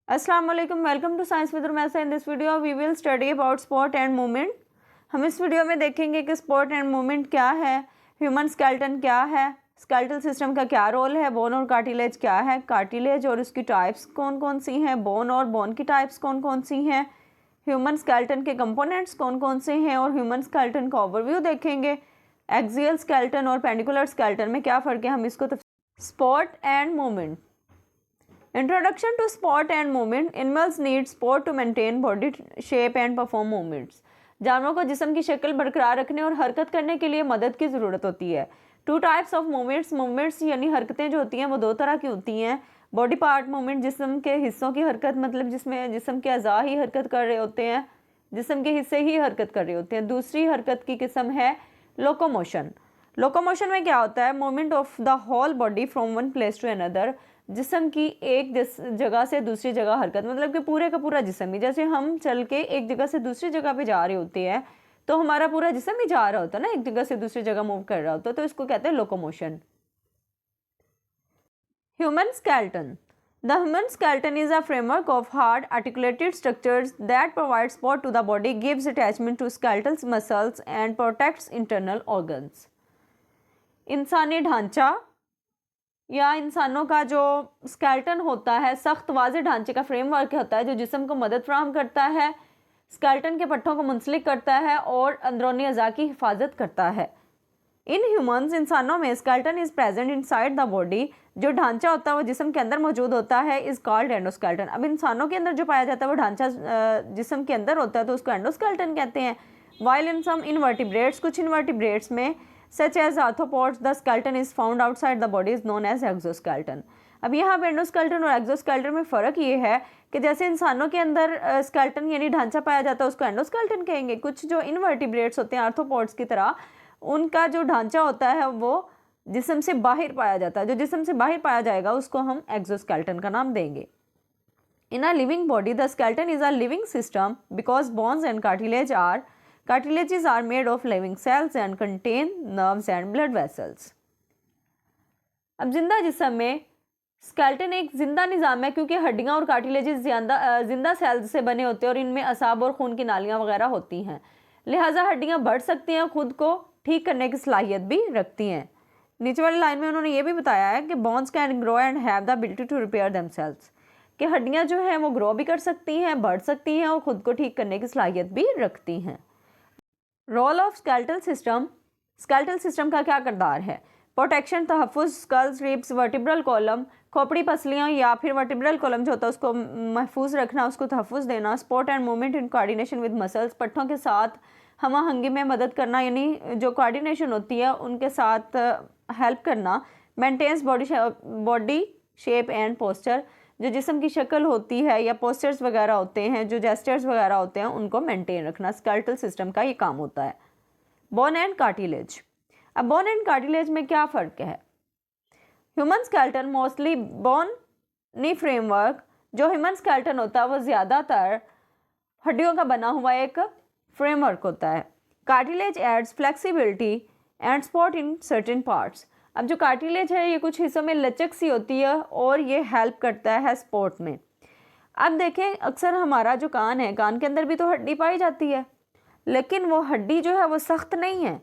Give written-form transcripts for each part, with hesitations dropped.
अस्सलाम वालेकुम, welcome to science with Rumaisa. In this video we will study about support and movement. हम इस video में देखेंगे कि स्पोर्ट एंड मूवमेंट क्या है, ह्यूमन स्केलेटन क्या है, स्केलेटल सिस्टम का क्या रोल है, बोन और कार्टिलेज क्या है, कार्टिलेज और उसकी टाइप्स कौन कौन सी हैं, बोन और बोन की टाइप्स कौन कौन सी हैं, ह्यूमन स्केलेटन के कंपोनेंट्स कौन कौन से हैं और ह्यूमन स्केलेटन का ओवरव्यू देखेंगे। एक्सियल स्केलेटन और पेंडिकुलर स्केलेटन में क्या फ़र्क है, हम इसको sport and movement. Introduction to sport and movement animals need sport to maintain body shape and perform movements। जानवरों को जिस्म की शक्ल बरकरार रखने और हरकत करने के लिए मदद की ज़रूरत होती है। टू टाइप्स ऑफ मूवमेंट्स यानी हरकतें जो होती हैं वो दो तरह की होती हैं। बॉडी पार्ट मूवमेंट, जिस्म के हिस्सों की हरकत, मतलब जिसमें जिस्म के अज़ा ही हरकत कर रहे होते हैं, जिस्म के हिस्से ही हरकत कर रहे होते हैं। दूसरी हरकत की किस्म है लोकोमोशन। लोकोमोशन में क्या होता है, movement of the whole body from one place to another. जिस्म की एक जगह से दूसरी जगह हरकत, मतलब कि पूरे का पूरा जिस्म ही, जैसे हम चल के एक जगह से दूसरी जगह पे जा रहे होते हैं तो हमारा पूरा जिस्म ही जा रहा होता है ना, एक जगह से दूसरी जगह मूव कर रहा होता है, तो इसको कहते हैं locomotion. Human skeleton. The human skeleton is a framework of hard articulated structures that provides support to the body, gives attachment to skeletal muscles and protects internal organs। इंसानी ढांचा या इंसानों का जो स्केलेटन होता है सख्त वाज़ेह ढांचे का फ्रेमवर्क होता है जो जिस्म को मदद फराहम करता है, स्केलेटन के पट्टों को मुंसलिक करता है और अंदरूनी अज़ा की हिफाजत करता है। इन ह्यूमन्स, इंसानों में skeleton is present inside the body. जो ढांचा होता है वो जिस्म के अंदर मौजूद होता है, इज़ कॉल्ड एंडोस्केलेटन। अब इंसानों के अंदर जो पाया जाता है वो ढांचा जिस्म के अंदर होता है तो उसको एंडोस्केलेटन कहते हैं। वाइल इन सम इनवर्टिब्रेट्स, कुछ इनवर्टिब्रेट्स में such as arthropods, the skeleton is found outside the body is known as exoskeleton। अब यहाँ पे एंडोस्केलेटन और एक्सोस्केलेटन में फ़र्क ये है कि जैसे इंसानों के अंदर स्केलेटन यानी ढांचा पाया जाता है उसको एंडोस्केलेटन कहेंगे। कुछ जो इनवर्टिब्रेट्स होते हैं आर्थ्रोपोड्स की तरह, उनका जो ढांचा होता है वो जिस्म से बाहर पाया जाता है। जो जिस्म से बाहर पाया जाएगा उसको हम एक्सोस्केलेटन का नाम देंगे। In a living body the skeleton is a living system because bones and cartilages are made of living cells and contain nerves and blood vessels। अब जिंदा जिस्म में स्केलेटन एक जिंदा निज़ाम है क्योंकि हड्डियां और कार्टिलेजेस जिंदा सेल्स से बने होते हैं और इनमें असाब और खून की नालियां वगैरह होती हैं, लिहाजा हड्डियां बढ़ सकती हैं, खुद को ठीक करने की सलाहियत भी रखती हैं। नीचे वाली लाइन में उन्होंने ये भी बताया है कि bones can grow and have the ability to repair themselves, कि हड्डियाँ जो हैं वो ग्रो भी कर सकती हैं, बढ़ सकती हैं और ख़ुद को ठीक करने की सलाहियत भी रखती हैं। Role of skeletal system. Skeletal system का क्या किरदार है, प्रोटेक्शन, तहफ़्फ़ुज़, स्कल्स, रिब्स, वर्टिब्रल कॉलम, खोपड़ी पसलियाँ या फिर वर्टिब्रल कॉलम जो होता है उसको महफूज रखना, उसको तहफ़्फ़ुज़ देना। Support and movement in coordination with muscles, पट्ठों के साथ हम आहंगी में मदद करना, यानी जो कोऑर्डिनेशन होती है उनके साथ हेल्प करना। Maintains body shape and posture, जो जिस्म की शक्ल होती है या पोस्चर्स वगैरह होते हैं, जो जेस्चर्स वगैरह होते हैं, उनको मेंटेन रखना स्केलेटल सिस्टम का ये काम होता है। Bone and cartilage. अब बोन एंड कार्टिलेज में क्या फ़र्क है। ह्यूमन स्केलेटन मोस्टली बोनी फ्रेमवर्क, जो ह्यूमन स्केलेटन होता है वो ज़्यादातर हड्डियों का बना हुआ एक फ्रेमवर्क होता है। Cartilage aids flexibility and support in certain parts. अब जो कार्टिलेज है ये कुछ हिस्सों में लचक सी होती है और ये हेल्प करता है सपोर्ट में। अब देखें, अक्सर हमारा जो कान है, कान के अंदर भी तो हड्डी पाई जाती है, लेकिन वो हड्डी जो है वो सख्त नहीं है,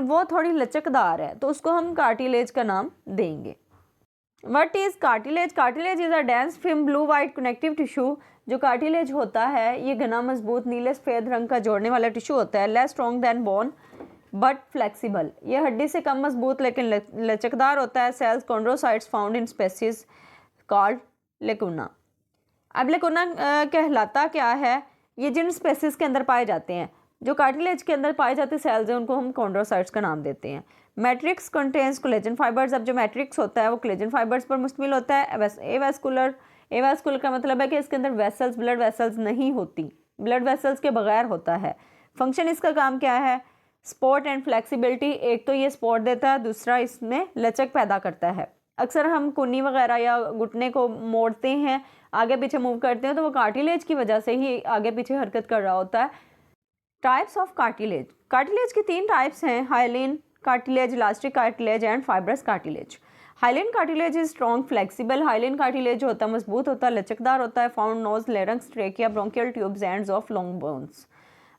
वो थोड़ी लचकदार है, तो उसको हम कार्टिलेज का नाम देंगे। What is cartilage. Cartilage is a dense film blue white connective tissue. जो कार्टिलेज होता है ये घना मजबूत नीले सफ़ेद रंग का जोड़ने वाला टिश्यू होता है। Less strong than bone but flexible, ये हड्डी से कम मजबूत लेकिन लचकदार होता है। Cells chondrocytes found in spaces called lacuna. अब लेकुना कहलाता क्या है, ये जिन स्पेसीज के अंदर पाए जाते हैं, जो कार्टिलेज के अंदर पाए जाते सेल्स हैं उनको हम कॉन्ड्रोसाइट्स का नाम देते हैं। Matrix contains collagen fibres. अब जो मैट्रिक्स होता है वो कोलेजन फाइबर्स पर मुश्तमिल होता है। एवास्कुलर का मतलब है कि इसके अंदर वेसल्स, ब्लड वेसल्स नहीं होती, ब्लड वेसल्स के बगैर होता है। फंक्शन इसका काम क्या है, सपोर्ट एंड फ्लेक्सिबिलिटी। एक तो ये सपोर्ट देता है, दूसरा इसमें लचक पैदा करता है। अक्सर हम कुन्नी वगैरह या घुटने को मोड़ते हैं, आगे पीछे मूव करते हैं, तो वो कार्टिलेज की वजह से ही आगे पीछे हरकत कर रहा होता है। Types of cartilage. कार्टिलेज की 3 टाइप्स हैं, hyaline cartilage, elastic cartilage and fibrous cartilage. Hyaline cartilage is strong flexible. Hyaline cartilage जो होता है मजबूत होता है, लचकदार होता है। Found nose, larynx, trachea, bronchial tubes, ends of long bones.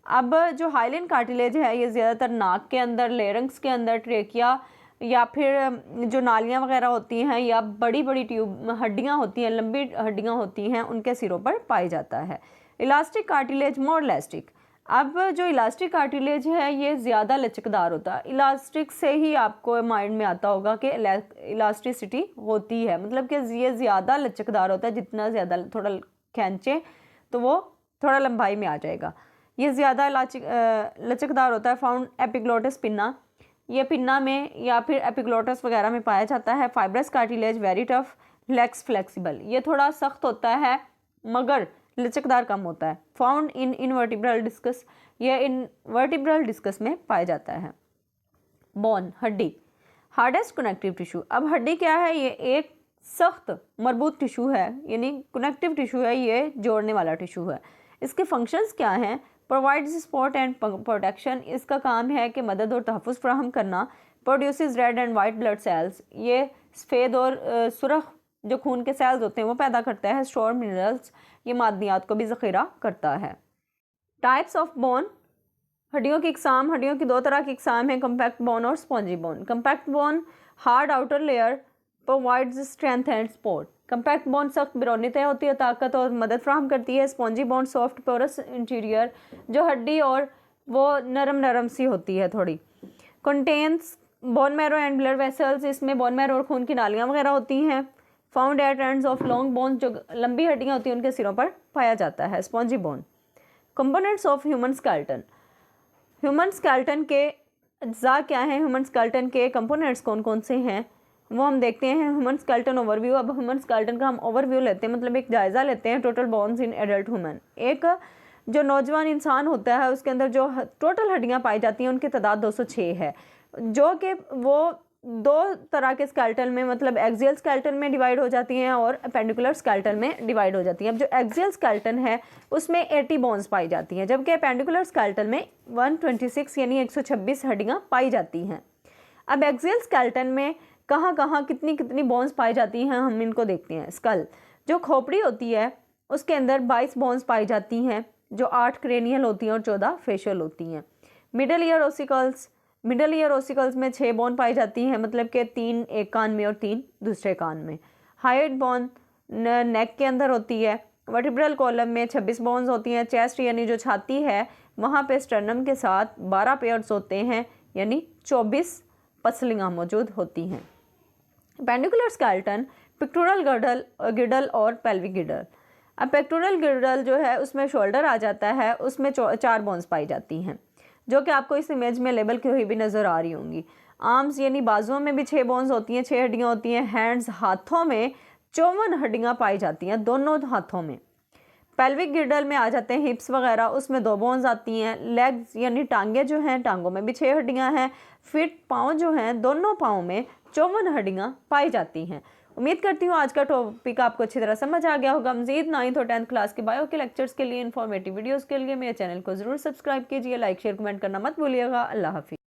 अब जो हाइलिन कार्टिलेज है ये ज़्यादातर नाक के अंदर, लेरिंक्स के अंदर, ट्रेकिया या फिर जो नालियाँ वगैरह होती हैं या बड़ी बड़ी ट्यूब हड्डियाँ होती हैं, लंबी हड्डियाँ होती हैं, उनके सिरों पर पाई जाता है। इलास्टिक कार्टिलेज मोर इलास्टिक। अब जो इलास्टिक कार्टिलेज है ये ज़्यादा लचकदार होता है। इलास्टिक से ही आपको माइंड में आता होगा कि इलास्टिसिटी होती है, मतलब कि ये ज़्यादा लचकदार होता है। जितना ज़्यादा थोड़ा खींचे तो वो थोड़ा लंबाई में आ जाएगा। ये ज़्यादा लचकदार होता है। फाउंड एपिग्लोटिस पिन्ना, ये पिन्ना में या फिर एपिग्लोटस वगैरह में पाया जाता है। Fibrous cartilage very tough, legs flexible, ये थोड़ा सख्त होता है मगर लचकदार कम होता है। फाउंड इन इनवर्टिब्रल डिस्कस, ये इनवर्टिब्रल डिस्कस में पाया जाता है। बोन, हड्डी, हार्डेस्ट कनेक्टिव टिश्यू। अब हड्डी क्या है? ये एक सख्त मरबूत टिश्यू है, यानी कनेक्टिव टिश्यू है, ये जोड़ने वाला टिश्यू है। इसके फंक्शंस क्या हैं? प्रोवाइड्स सपोर्ट एंड प्रोटेक्शन, इसका काम है कि मदद और तहफ़्फ़ुज़ फराहम करना। Produces red and white blood cells, ये सफ़ेद और सुरख जो खून के सेल्स होते हैं वो पैदा करता है। स्टोर मिनरल्स, ये मादनियात को भी ज़ख़ीरा करता है। टाइप्स ऑफ बोन, हड्डियों की इकसाम। हड्डियों की दो तरह की इकसाम है, कम्पैक्ट बोन और spongy bone. Compact bone hard outer layer provides strength and support. Compact bone सख्त बिरौनी तय होती है, ताकत और मदद फ्राहम करती है। Spongy bone soft porous interior, जो हड्डी और वो नरम नरम सी होती है थोड़ी। Contains bone marrow and blood vessels, इसमें बोन मैरो और खून की नालियाँ वगैरह होती हैं। Found at ends of long bones, जो लंबी हड्डियाँ होती हैं उनके सिरों पर पाया जाता है। Spongy bone. Components of human skeleton, human skeleton के अज्जा क्या हैं? ह्यूमन स्केलेटन के कंपोनेंट्स कौन कौन से हैं वो हम देखते हैं। Human skeleton overview. अब ह्यूमन स्केलेटन का हम ओवरव्यू लेते हैं, मतलब एक जायज़ा लेते हैं। Total bones in adult human, एक जो नौजवान इंसान होता है उसके अंदर जो टोटल हड्डियाँ पाई जाती हैं उनकी तादाद 206 है, जो कि वो दो तरह के स्केलेटन में, मतलब एक्सियल स्केलेटन में डिवाइड हो जाती हैं और अपेंडिकुलर स्केलेटन में डिवाइड हो जाती हैं। अब जो एक्सियल स्केलेटन है उसमें 80 बोन्स पाई जाती हैं, जबकि अपेंडिकुलर स्केलेटन में 126 यानी 126 हड्डियाँ पाई जाती हैं। अब एक्सियल स्केलेटन में कहाँ कहाँ कितनी कितनी बोन्स पाई जाती हैं हम इनको देखते हैं। स्कल, जो खोपड़ी होती है उसके अंदर 22 बोन्स पाई जाती हैं, जो 8 क्रेनियल होती हैं और 14 फेशियल होती हैं। Middle ear ossicles, middle ear ossicles में 6 बोन पाई जाती हैं, मतलब कि 3 एक कान में और 3 दूसरे कान में। हाइड बोन नेक के अंदर होती है। वर्टिब्रल कॉलम में 26 बोन्स होती हैं। चेस्ट यानी जो छाती है वहाँ पे स्टर्नम के साथ 12 पेयर्स होते हैं, यानी 24 पसलियाँ मौजूद होती हैं। पेंडिकुलर स्केलेटन, पेक्टोरल गिडल और पेल्विक गिडल। अब पेक्टोरल गिडल जो है उसमें शोल्डर आ जाता है, उसमें 4 बोन्स पाई जाती हैं, जो कि आपको इस इमेज में लेबल की हुई भी नज़र आ रही होंगी। आर्म्स यानी बाजुओं में भी 6 बोन्स होती हैं, 6 हड्डियाँ होती हैं। हैंड्स, हाथों में 54 हड्डियाँ पाई जाती हैं, दोनों हाथों में। पेल्विक गिडल में आ जाते हैं हिप्स वगैरह, उसमें 2 बोन्स आती हैं। लेग्स यानी टांगे जो हैं, टांगों में भी 6 हड्डियाँ हैं। फिट, पाँव जो हैं, दोनों पाँव में 54 हड्डियाँ पाई जाती हैं। उम्मीद करती हूँ आज का टॉपिक आपको अच्छी तरह समझ आ गया होगा। मज़ीद 9th और 10th क्लास के बायो के लेक्चर्स के लिए, इन्फॉर्मेटिव वीडियोज़ के लिए मेरे चैनल को ज़रूर सब्सक्राइब कीजिए। लाइक, शेयर, कमेंट करना मत भूलिएगा। अल्लाह हाफिज़।